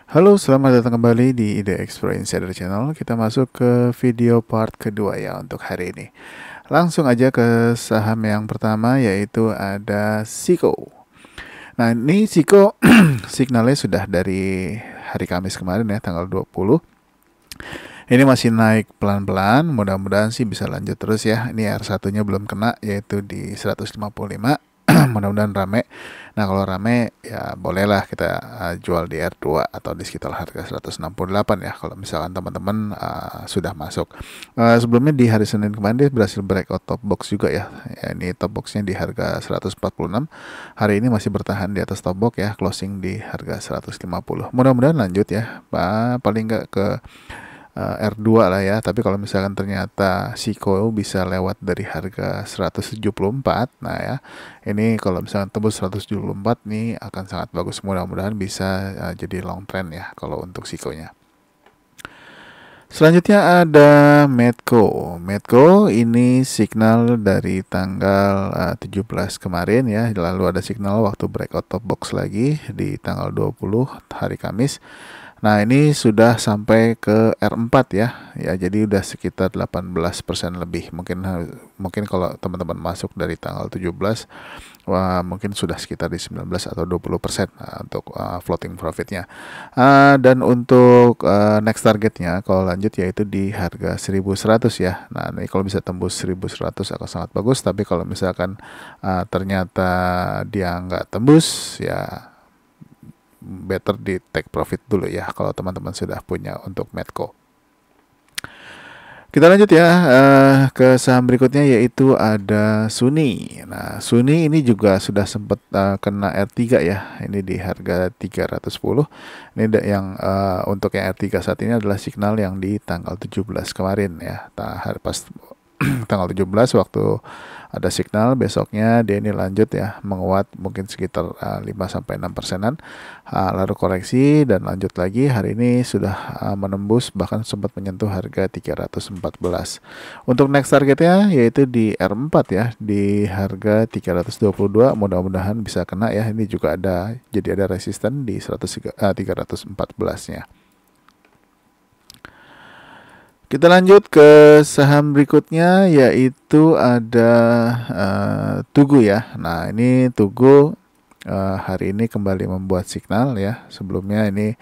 Halo, selamat datang kembali di Ide Explore Insider Channel. Kita masuk ke video part kedua ya untuk hari ini. Langsung aja ke saham yang pertama yaitu ada Siko. Nah, ini Siko signalnya sudah dari hari Kamis kemarin ya, tanggal 20. Ini masih naik pelan-pelan, mudah-mudahan sih bisa lanjut terus ya. Ini R1-nya belum kena yaitu di 155. Mudah-mudahan rame. Nah, kalau rame ya bolehlah kita jual di R2 atau di sekitar harga 168 ya kalau misalkan teman-teman sudah masuk. Sebelumnya di hari Senin kemarin dia berhasil breakout top box juga ya. Ini top boxnya di harga 146. Hari ini masih bertahan di atas top box ya, closing di harga 150. Mudah-mudahan lanjut ya. Paling nggak ke R2 lah ya, tapi kalau misalkan ternyata Siko bisa lewat dari harga 174, nah ya, ini kalau misalkan tembus 174 nih akan sangat bagus, mudah-mudahan bisa jadi long trend ya kalau untuk Sikonya. Selanjutnya ada Medco. Medco ini signal dari tanggal 17 kemarin ya, lalu ada signal waktu breakout top box lagi di tanggal 20 hari Kamis. Nah, ini sudah sampai ke R4 ya. Ya, jadi udah sekitar 18% lebih. Mungkin kalau teman-teman masuk dari tanggal 17, wah, mungkin sudah sekitar di 19 atau 20% untuk floating profitnya. Dan untuk next targetnya kalau lanjut yaitu di harga 1100 ya. Nah, ini kalau bisa tembus 1100 akan sangat bagus, tapi kalau misalkan ternyata dia nggak tembus ya better di take profit dulu ya kalau teman-teman sudah punya untuk Medco. Kita lanjut ya ke saham berikutnya yaitu ada Suni. Nah, Suni ini juga sudah sempat kena R3 ya. Ini di harga 310. Ini yang untuk yang R3 saat ini adalah signal yang di tanggal 17 kemarin ya. Pas tanggal 17 waktu ada signal, besoknya dia ini lanjut ya menguat mungkin sekitar 5-6%-an, lalu koreksi dan lanjut lagi. Hari ini sudah menembus bahkan sempat menyentuh harga 314. Untuk next targetnya yaitu di R4 ya, di harga 322, mudah-mudahan bisa kena ya. Ini juga jadi ada resisten di 314-nya. Kita lanjut ke saham berikutnya yaitu ada Tugu ya. Nah, ini Tugu hari ini kembali membuat signal ya. Sebelumnya ini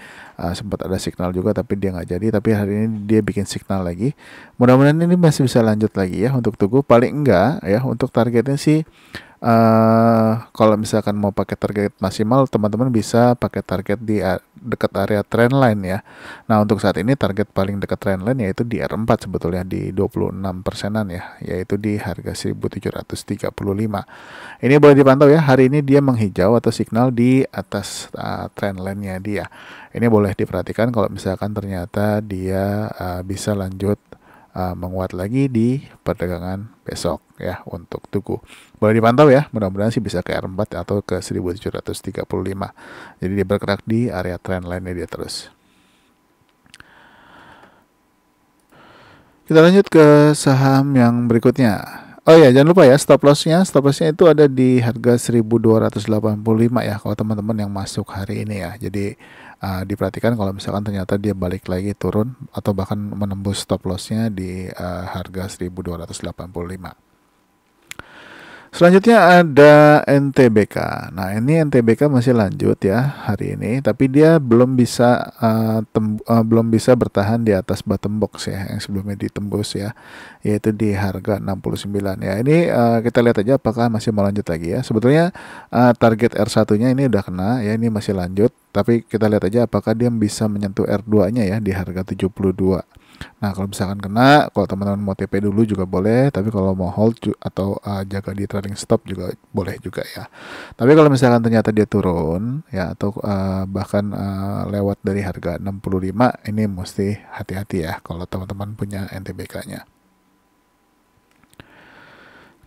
sempat ada signal juga tapi dia nggak jadi. Tapi hari ini dia bikin signal lagi. Mudah-mudahan ini masih bisa lanjut lagi ya untuk Tugu. Paling enggak ya untuk targetnya sih kalau misalkan mau pakai target maksimal, teman-teman bisa pakai target di dekat area trendline ya. Nah, untuk saat ini target paling dekat trendline yaitu di R4 sebetulnya di 26%-an ya, yaitu di harga 1735. Ini boleh dipantau ya, hari ini dia menghijau atau signal di atas trendline-nya dia. Ini boleh diperhatikan kalau misalkan ternyata dia bisa lanjut menguat lagi di perdagangan besok ya untuk Tugu. Boleh dipantau ya, mudah-mudahan sih bisa ke R4 atau ke 1735. Jadi dia bergerak di area trendline-nya dia terus. Kita lanjut ke saham yang berikutnya. Oh ya, jangan lupa ya stop lossnya. Stop lossnya itu ada di harga 1285 ya kalau teman-teman yang masuk hari ini ya. Jadi diperhatikan kalau misalkan ternyata dia balik lagi turun atau bahkan menembus stop lossnya di harga 1285. Selanjutnya ada NTBK. Nah, ini NTBK masih lanjut ya hari ini, tapi dia belum bisa bertahan di atas bottom box ya yang sebelumnya ditembus ya, yaitu di harga 69 ya. Ini kita lihat aja apakah masih mau lanjut lagi ya. Sebetulnya target R1-nya ini udah kena ya, ini masih lanjut, tapi kita lihat aja apakah dia bisa menyentuh R2-nya ya di harga 72. Nah, kalau misalkan kena, kalau teman-teman mau TP dulu juga boleh, tapi kalau mau hold atau jaga di trading stop juga boleh juga ya. Tapi kalau misalkan ternyata dia turun ya atau bahkan lewat dari harga 65, ini mesti hati-hati ya kalau teman-teman punya NTBK-nya.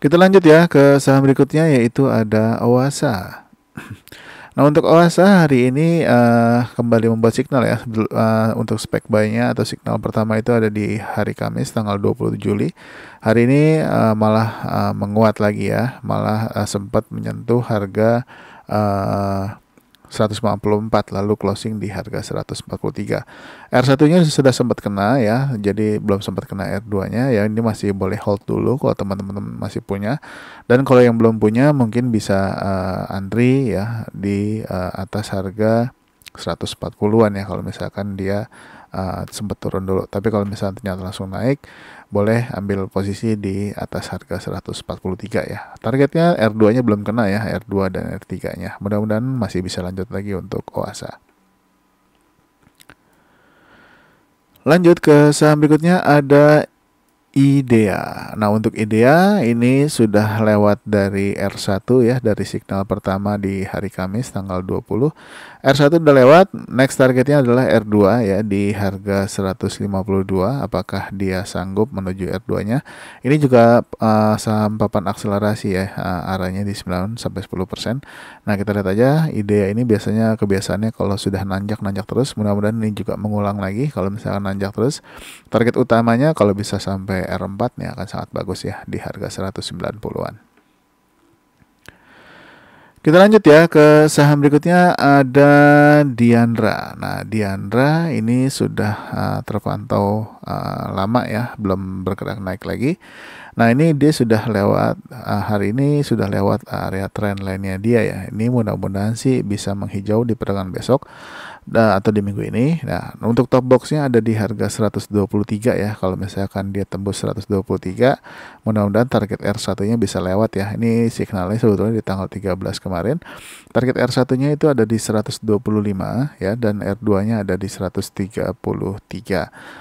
Kita lanjut ya ke saham berikutnya yaitu ada Owasa. Nah, untuk Owasa hari ini kembali membuat signal ya. Untuk spek buy-nya atau signal pertama itu ada di hari Kamis tanggal 20 Juli. Hari ini malah menguat lagi ya, malah sempat menyentuh harga 154 lalu closing di harga 143. R1-nya sudah sempat kena ya, jadi belum sempat kena R2-nya ya, ini masih boleh hold dulu kalau teman-teman masih punya. Dan kalau yang belum punya mungkin bisa antri ya di atas harga 140-an ya kalau misalkan dia sempat turun dulu. Tapi kalau misalnya ternyata langsung naik, boleh ambil posisi di atas harga 143 ya. Targetnya R2-nya belum kena ya, R2 dan R3-nya. Mudah-mudahan masih bisa lanjut lagi untuk OASA. Lanjut ke saham berikutnya ada IDEA. Nah, untuk IDEA ini sudah lewat dari R1 ya, dari signal pertama di hari Kamis tanggal 20. R1 udah lewat, next targetnya adalah R2 ya di harga 152. Apakah dia sanggup menuju R2-nya? Ini juga saham papan akselerasi ya, arahnya di 9 sampai 10%. Nah, kita lihat aja IDEA ini biasanya kebiasaannya kalau sudah nanjak terus, mudah-mudahan ini juga mengulang lagi. Kalau misalkan nanjak terus, target utamanya kalau bisa sampai R4 nih akan sangat bagus ya di harga 190-an. Kita lanjut ya ke saham berikutnya ada Diandra. Nah, Diandra ini sudah terpantau lama ya, belum bergerak naik lagi. Nah, ini dia sudah lewat hari ini sudah lewat area trend line-nya dia ya. Ini mudah-mudahan sih bisa menghijau di perdagangan besok atau di minggu ini. Nah, untuk top box-nya ada di harga 123 ya. Kalau misalkan dia tembus 123, mudah-mudahan target R1-nya bisa lewat ya. Ini signalnya sebetulnya di tanggal 13 kemarin. Target R1-nya itu ada di 125 ya, dan R2-nya ada di 133.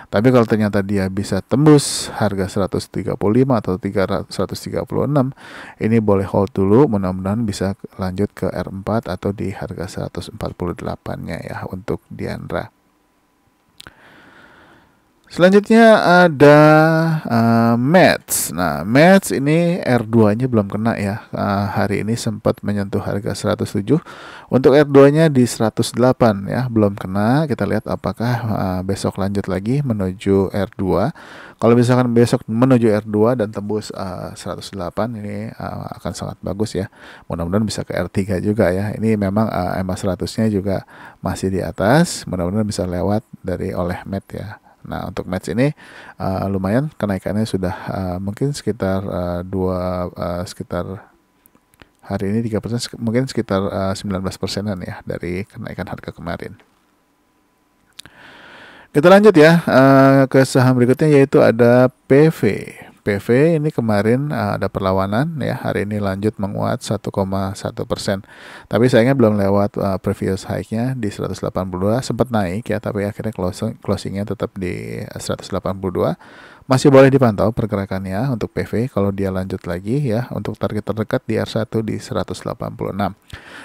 Tapi kalau ternyata dia bisa tembus harga 135 atau 136, ini boleh hold dulu, mudah-mudahan bisa lanjut ke R4 atau di harga 148-nya ya untuk Diandra. Selanjutnya ada Mets. Nah, Mets ini R2-nya belum kena ya. Hari ini sempat menyentuh harga 107. Untuk R2-nya di 108 ya, belum kena. Kita lihat apakah besok lanjut lagi menuju R2. Kalau misalkan besok menuju R2 dan tembus 108, ini akan sangat bagus ya. Mudah-mudahan bisa ke R3 juga ya. Ini memang EMA 100-nya juga masih di atas. Mudah-mudahan bisa lewat oleh Met ya. Nah, untuk Mets ini lumayan kenaikannya sudah mungkin sekitar sekitar hari ini 3%, mungkin sekitar 19%-an ya dari kenaikan harga kemarin. Kita lanjut ya ke saham berikutnya yaitu ada PV. PV ini kemarin ada perlawanan ya, hari ini lanjut menguat 1,1%. Tapi sayangnya belum lewat previous high-nya di 182, sempat naik ya, tapi akhirnya closingnya tetap di 182. Masih boleh dipantau pergerakannya untuk PV kalau dia lanjut lagi ya, untuk target terdekat di R1 di 186.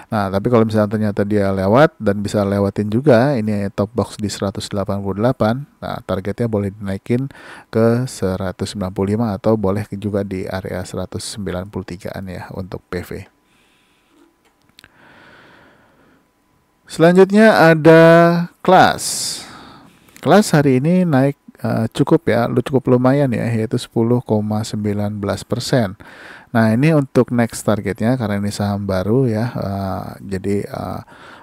Nah, tapi kalau misalnya ternyata dia lewat dan bisa lewatin juga ini top box di 188, nah targetnya boleh dinaikin ke 195 atau boleh juga di area 193-an ya untuk PV. Selanjutnya ada Kelas. Kelas hari ini naik cukup lumayan ya, yaitu 10,19%. Nah, ini untuk next targetnya karena ini saham baru ya, jadi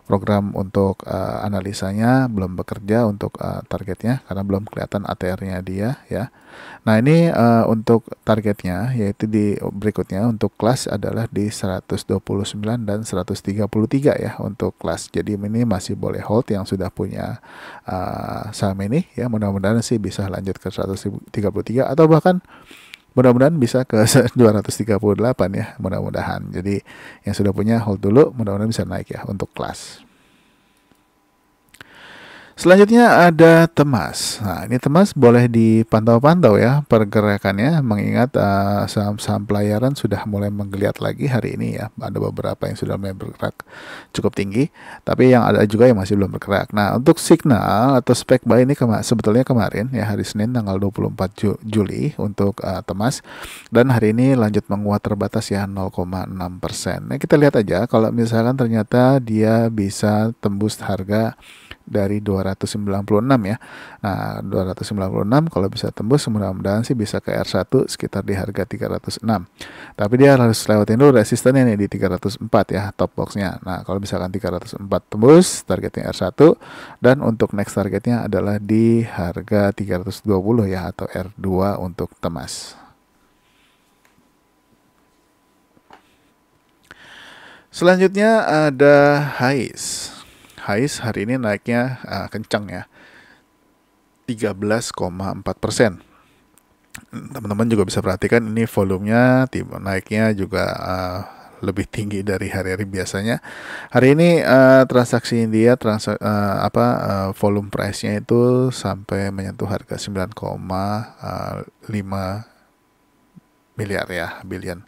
program untuk analisanya belum bekerja untuk targetnya karena belum kelihatan ATR-nya dia ya. Nah, ini untuk targetnya yaitu di berikutnya untuk Kelas adalah di 129 dan 133 ya untuk Kelas. Jadi ini masih boleh hold yang sudah punya saham ini ya, mudah-mudahan sih bisa lanjut ke 133 atau bahkan mudah-mudahan bisa ke 238 ya, mudah-mudahan. Jadi yang sudah punya hold dulu, mudah-mudahan bisa naik ya untuk Kelas. Selanjutnya ada Temas. Nah, ini Temas boleh dipantau-pantau ya pergerakannya, mengingat saham-saham pelayaran sudah mulai menggeliat lagi hari ini ya. Ada beberapa yang sudah mulai bergerak cukup tinggi, tapi yang ada juga yang masih belum bergerak. Nah, untuk signal atau spek buy ini sebetulnya kemarin ya, hari Senin tanggal 24 Juli untuk Temas, dan hari ini lanjut menguat terbatas ya 0,6%. Nah, kita lihat aja kalau misalkan ternyata dia bisa tembus harga dari 296 ya. Nah, 296 kalau bisa tembus mudah-mudahan sih bisa ke R1 sekitar di harga 306. Tapi dia harus lewatin dulu resistennya nih di 304 ya, top boxnya. Nah, kalau misalkan 304 tembus, targetnya R1, dan untuk next targetnya adalah di harga 320 ya, atau R2 untuk Temas. Selanjutnya ada HIS. HIS hari ini naiknya kencang ya, 13,4%. Teman-teman juga bisa perhatikan ini volumenya naiknya juga lebih tinggi dari hari-hari biasanya. Hari ini transaksi dia volume price-nya itu sampai menyentuh harga 9,5 miliar ya, billion.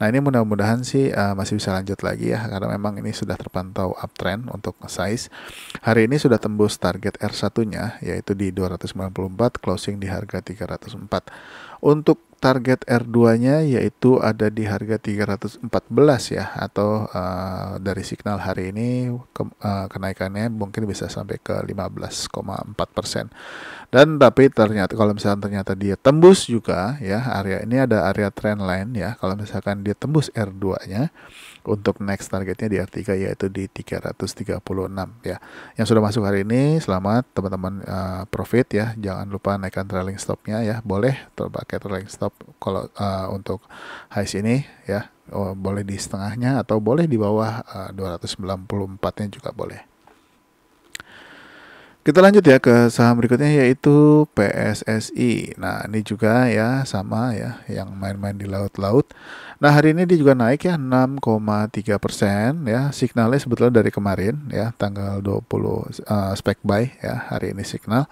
Nah, ini mudah-mudahan sih masih bisa lanjut lagi ya, karena memang ini sudah terpantau uptrend untuk size. Hari ini sudah tembus target R1-nya yaitu di 294, closing di harga 304. Untuk target R2-nya yaitu ada di harga 314 ya, atau dari signal hari ini kenaikannya mungkin bisa sampai ke 15,4%. Dan tapi kalau misalkan ternyata dia tembus juga ya, area ini ada area trend line ya. Kalau misalkan dia tembus R2-nya, untuk next targetnya di R3 yaitu di 336 ya. Yang sudah masuk hari ini selamat teman-teman, profit ya. Jangan lupa naikkan trailing stopnya ya. Boleh pakai trailing stop kalau untuk highs ini ya. Boleh di setengahnya atau boleh di bawah 294-nya juga boleh. Kita lanjut ya ke saham berikutnya yaitu PSSI. Nah, ini juga ya sama ya, yang main-main di laut-laut. Nah, hari ini dia juga naik ya 6,3% ya. Signalnya sebetulnya dari kemarin ya, tanggal 20 spec buy ya, hari ini signal.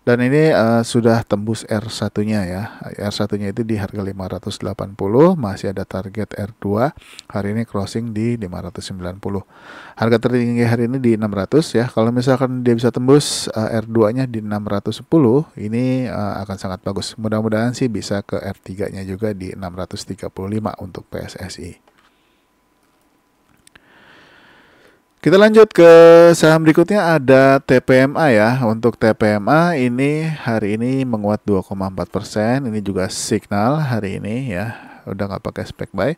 Dan ini sudah tembus R1-nya ya. R1-nya itu di harga 580, masih ada target R2. Hari ini crossing di 590. Harga tertinggi hari ini di 600 ya. Kalau misalkan dia bisa tembus R2-nya di 610, ini akan sangat bagus. Mudah-mudahan sih bisa ke R3-nya juga di 635 untuk PSSI. Kita lanjut ke saham berikutnya, ada TPMA ya. Untuk TPMA ini hari ini menguat 2,4%. Ini juga signal hari ini ya. Udah nggak pakai spec buy.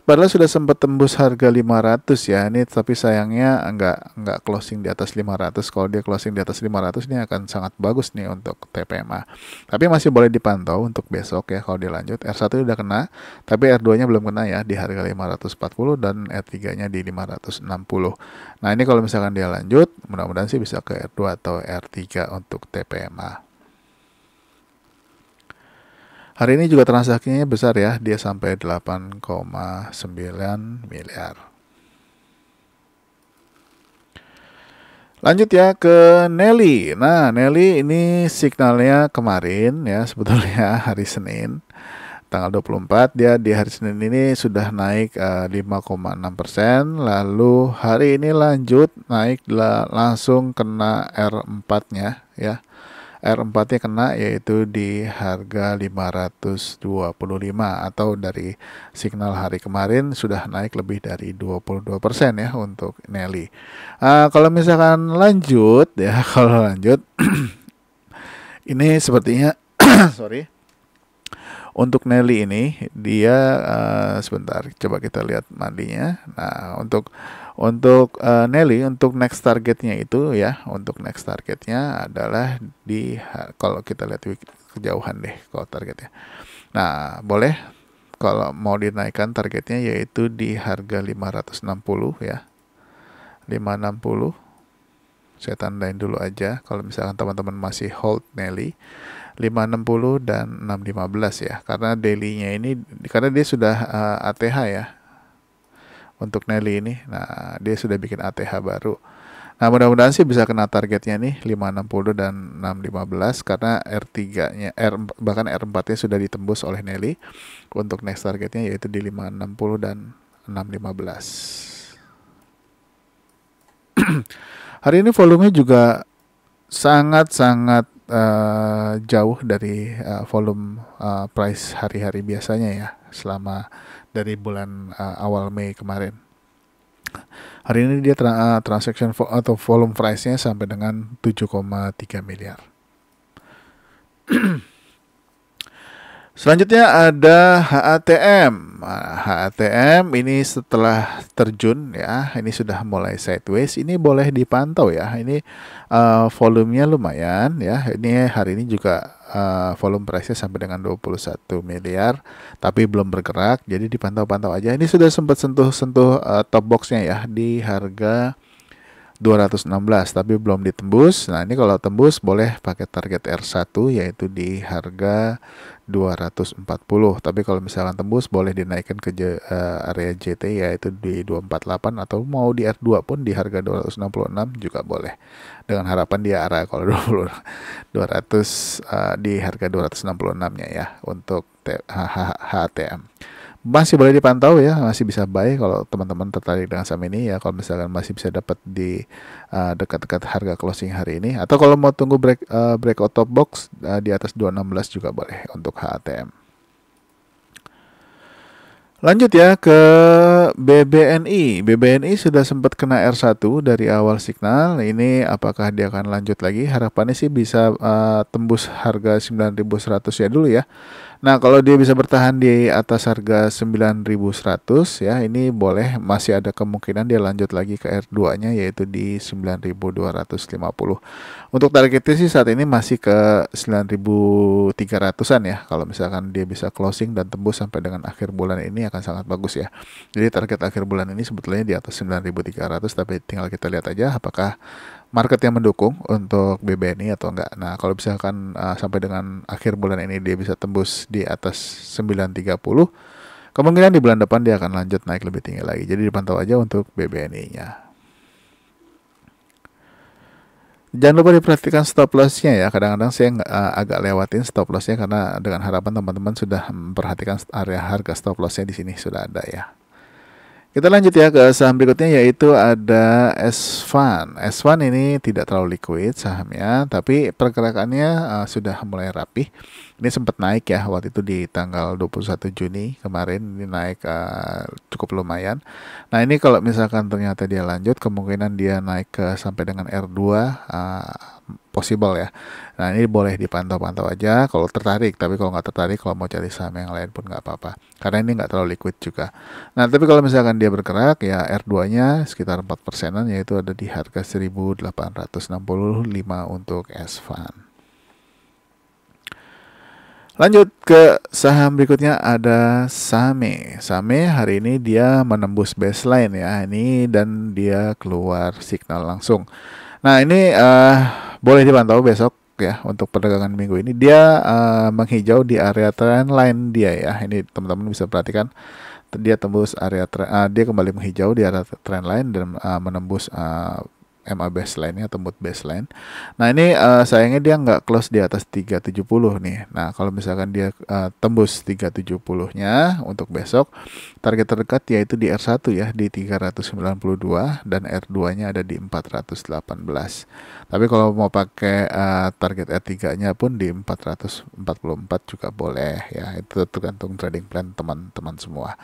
Padahal sudah sempat tembus harga 500 ya. Ini tapi sayangnya nggak closing di atas 500. Kalau dia closing di atas 500 ini akan sangat bagus nih untuk TPMA. Tapi masih boleh dipantau untuk besok ya kalau dia lanjut. R1 udah kena, tapi R2-nya belum kena ya, di harga 540 dan R3-nya di 560. Nah, ini kalau misalkan dia lanjut, mudah-mudahan sih bisa ke R2 atau R3 untuk TPMA. Hari ini juga transaksinya besar ya, dia sampai 8,9 miliar. Lanjut ya ke Nelly. Nah, Nelly ini signalnya kemarin ya, sebetulnya hari Senin tanggal 24, dia di hari Senin ini sudah naik 5,6%, lalu hari ini lanjut naik langsung kena R4-nya ya. R4-nya kena yaitu di harga 525, atau dari signal hari kemarin sudah naik lebih dari 22% ya untuk Nelly. Kalau misalkan lanjut ya, kalau lanjut ini sepertinya sorry. Untuk Nelly ini dia sebentar, coba kita lihat mandinya. Nah, untuk Nelly untuk next targetnya itu ya, untuk next targetnya adalah di, kalau kita lihat kejauhan deh kalau targetnya. Nah, boleh kalau mau dinaikkan targetnya yaitu di harga 560 ya. 560. Saya tandain dulu aja kalau misalkan teman-teman masih hold Nelly. 560 dan 615 ya, karena daily-nya ini, karena dia sudah ATH ya untuk Nelly ini. Nah, dia sudah bikin ATH baru. Nah, mudah-mudahan sih bisa kena targetnya nih 560 dan 615, karena R3-nya bahkan R4-nya sudah ditembus oleh Nelly. Untuk next targetnya yaitu di 560 dan 615. Hari ini volumenya juga sangat-sangat jauh dari volume price hari-hari biasanya ya, selama dari bulan awal Mei kemarin. Hari ini dia transaction atau volume price-nya sampai dengan 7,3 miliar. Selanjutnya ada HATM. Nah, HATM ini setelah terjun ya, ini sudah mulai sideways. Ini boleh dipantau ya. Ini volumenya lumayan ya. Ini hari ini juga volume price-nya sampai dengan 21 miliar, tapi belum bergerak. Jadi dipantau-pantau aja. Ini sudah sempat sentuh-sentuh top box-nya ya di harga 216 tapi belum ditembus. Nah, ini kalau tembus boleh pakai target R1 yaitu di harga 240. Tapi kalau misalkan tembus boleh dinaikkan ke area JT yaitu di 248 atau mau di R2 pun di harga 266 juga boleh. Dengan harapan dia arah kalau 200 di harga 266-nya ya untuk HTM. Masih boleh dipantau ya, masih bisa buy kalau teman-teman tertarik dengan saham ini ya. Kalau misalkan masih bisa dapat di dekat-dekat harga closing hari ini, atau kalau mau tunggu breakout top box di atas 216 juga boleh untuk HATM. Lanjut ya ke BBNI. BBNI sudah sempat kena R1 dari awal signal. Ini apakah dia akan lanjut lagi? Harapannya sih bisa tembus harga 9.100 ya dulu ya. Nah, kalau dia bisa bertahan di atas harga 9.100 ya, ini boleh, masih ada kemungkinan dia lanjut lagi ke R2-nya yaitu di 9.250. Untuk targetnya sih saat ini masih ke 9.300-an ya. Kalau misalkan dia bisa closing dan tembus sampai dengan akhir bulan ini akan sangat bagus ya. Jadi target akhir bulan ini sebetulnya di atas 9.300, tapi tinggal kita lihat aja apakah market yang mendukung untuk BBNI atau enggak. Nah, kalau misalkan sampai dengan akhir bulan ini dia bisa tembus di atas 930, kemungkinan di bulan depan dia akan lanjut naik lebih tinggi lagi. Jadi dipantau aja untuk BBNI-nya. Jangan lupa diperhatikan stop loss-nya ya. Kadang-kadang saya agak lewatin stop loss-nya karena dengan harapan teman-teman sudah memperhatikan area harga stop loss-nya di sini sudah ada ya. Kita lanjut ya ke saham berikutnya yaitu ada S-Fund. S-Fund ini tidak terlalu liquid sahamnya, tapi pergerakannya sudah mulai rapih. Ini sempat naik ya waktu itu di tanggal 21 Juni kemarin, ini naik cukup lumayan. Nah, ini kalau misalkan ternyata dia lanjut, kemungkinan dia naik ke sampai dengan R2 possible ya. Nah, ini boleh dipantau-pantau aja kalau tertarik, tapi kalau nggak tertarik, kalau mau cari saham yang lain pun nggak apa-apa, karena ini nggak terlalu liquid juga. Nah, tapi kalau misalkan dia bergerak ya R2-nya sekitar 4%-an yaitu ada di harga 1.865 untuk S-Fund. Lanjut ke saham berikutnya ada Same. Same hari ini dia menembus baseline ya ini dan dia keluar signal langsung. Nah, ini boleh dipantau besok ya untuk perdagangan minggu ini. Dia menghijau di area trend line dia ya. Ini teman-teman bisa perhatikan dia tembus area dia kembali menghijau di area trend line dan menembus MA baseline atau mood baseline. Nah, ini sayangnya dia nggak close di atas 370 nih. Nah, kalau misalkan dia tembus 370-nya untuk besok, target terdekat yaitu di R1 ya di 392 dan R2-nya ada di 418. Tapi kalau mau pakai target R3-nya pun di 444 juga boleh ya. Itu tergantung trading plan teman-teman semua.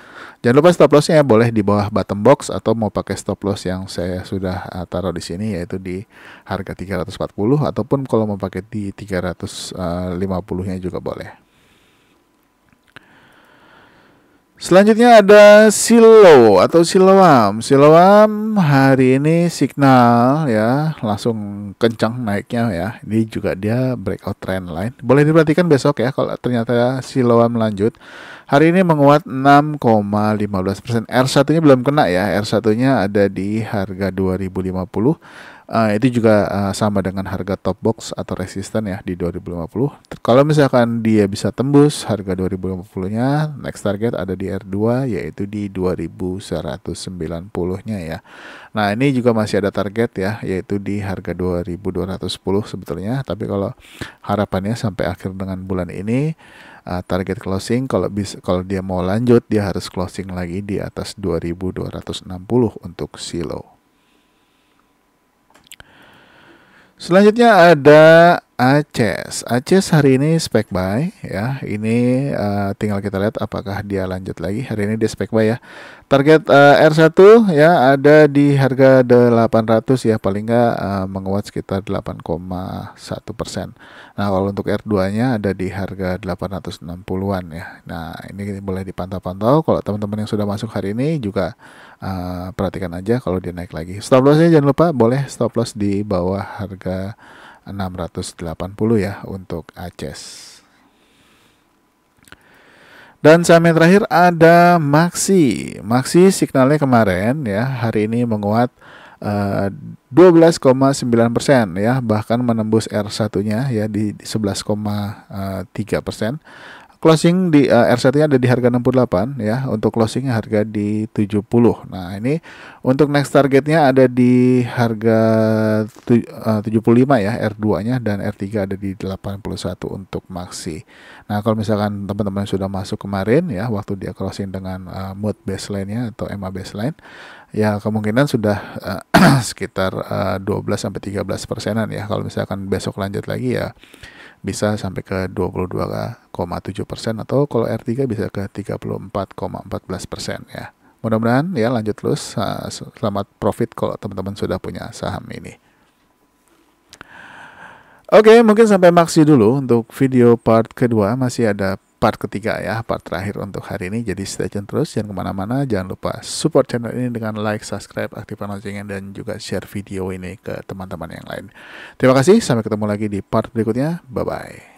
Jangan lupa stop loss-nya ya, boleh di bawah bottom box atau mau pakai stop loss yang saya sudah taruh di sini yaitu di harga 340 ataupun kalau mau pakai di 350-nya juga boleh. Selanjutnya ada Silo atau Siloam. Siloam hari ini signal ya langsung kencang naiknya ya. Ini juga dia breakout trend line. Boleh diperhatikan besok ya kalau ternyata Siloam lanjut. Hari ini menguat 6,15%. R1-nya belum kena ya. R1-nya ada di harga 2050. Itu juga sama dengan harga top box atau resisten ya di 2050. Kalau misalkan dia bisa tembus harga 2050-nya, next target ada di R2 yaitu di 2190-nya ya. Nah, ini juga masih ada target ya yaitu di harga 2210 sebetulnya, tapi kalau harapannya sampai akhir dengan bulan ini target closing kalau dia mau lanjut dia harus closing lagi di atas 2260 untuk Silo. Selanjutnya ada Aces hari ini spek buy ya. Ini tinggal kita lihat apakah dia lanjut lagi. Hari ini dia spek buy ya. Target R1 ya ada di harga 800 ya, paling nggak menguat sekitar 8,1%. Nah, kalau untuk R2-nya ada di harga 860-an ya. Nah, ini boleh dipantau-pantau. Kalau teman-teman yang sudah masuk hari ini juga perhatikan aja kalau dia naik lagi. Stop loss-nya jangan lupa boleh stop loss di bawah harga 680 ya untuk Aces. Dan saham yang terakhir ada Maxi. Maxi signalnya kemarin ya, hari ini menguat 12,9% ya, bahkan menembus R1-nya ya di 11,3%. Closing di R1-nya ada di harga 68 ya, untuk closingnya harga di 70. Nah, ini untuk next targetnya ada di harga 75 ya R2-nya, dan R3 ada di 81 untuk Maxi. Nah, kalau misalkan teman-teman sudah masuk kemarin ya, waktu dia closing dengan mood baseline-nya atau EMA baseline, ya kemungkinan sudah sekitar 12-13%an ya. Kalau misalkan besok lanjut lagi ya bisa sampai ke 22,7%, atau kalau R3 bisa ke 34,14% ya. Mudah-mudahan ya lanjut terus. Selamat profit kalau teman-teman sudah punya saham ini. Oke, mungkin sampai Maxi dulu untuk video part kedua. Masih ada part ketiga ya, part terakhir untuk hari ini. Jadi stay tune terus, jangan kemana-mana. Jangan lupa support channel ini dengan like, subscribe, aktifkan loncengnya, dan juga share video ini ke teman-teman yang lain. Terima kasih, sampai ketemu lagi di part berikutnya. Bye-bye.